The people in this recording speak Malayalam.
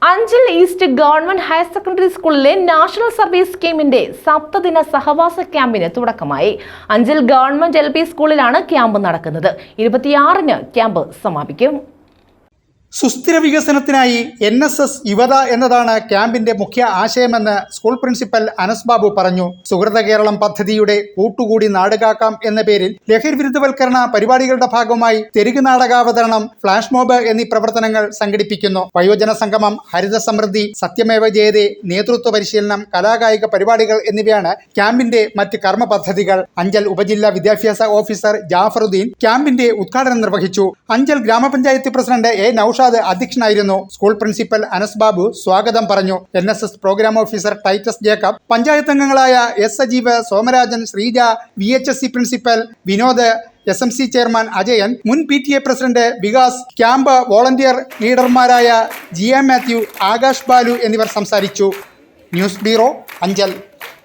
Anchal east government higher secondary സ്കൂളിലെ നാഷണൽ സർവീസ് സ്കീമിന്റെ സപ്തദിന സഹവാസ ക്യാമ്പിന് തുടക്കമായി. അഞ്ചൽ ഗവൺമെന്റ് LP സ്കൂളിലാണ് ക്യാമ്പ് നടക്കുന്നത്. 26-ന് ക്യാമ്പ് സമാപിക്കും. സുസ്ഥിര വികസനത്തിനായി NSS യുവത എന്നതാണ് ക്യാമ്പിന്റെ മുഖ്യ ആശയമെന്ന് സ്കൂൾ പ്രിൻസിപ്പൽ അനസ് ബാബു പറഞ്ഞു. സുഹൃത കേരളം പദ്ധതിയുടെ കൂട്ടുകൂടി നാടുകാക്കാം എന്ന പേരിൽ ലഹരി വിരുദ്ധവൽക്കരണ പരിപാടികളുടെ ഭാഗമായി തെരുക് നാടകാവതരണം, ഫ്ലാഷ് മോബ് എന്നീ പ്രവർത്തനങ്ങൾ സംഘടിപ്പിക്കുന്നു. വയോജന സംഗമം, ഹരിത സമൃദ്ധി, സത്യമേവ ജയതേ, നേതൃത്വ പരിശീലനം, കലാകായിക പരിപാടികൾ എന്നിവയാണ് ക്യാമ്പിന്റെ മറ്റ് കർമ്മ പദ്ധതികൾ. അഞ്ചൽ ഉപജില്ലാ വിദ്യാഭ്യാസ ഓഫീസർ ജാഫറുദ്ദീൻ ക്യാമ്പിന്റെ ഉദ്ഘാടനം നിർവഹിച്ചു. അഞ്ചൽ ഗ്രാമപഞ്ചായത്ത് പ്രസിഡന്റ് A. നൌഷാദ് അധ്യക്ഷനായിരുന്നു. സ്കൂൾ പ്രിൻസിപ്പൽ അനസ് ബാബു സ്വാഗതം പറഞ്ഞു. NSS program officer Titus Jacob, panchayat അംഗങ്ങളായ S. Sajeev, Somarajan, Sreeja, VHSC principal Vinod, SMC chairman Ajayan, മുൻ PTA president Vikas, camp volunteer ലീഡർമാരായ GA മാത്യു, ആകാശ് ബാലു എന്നിവർ സംസാരിച്ചു. News bureau, Anchal.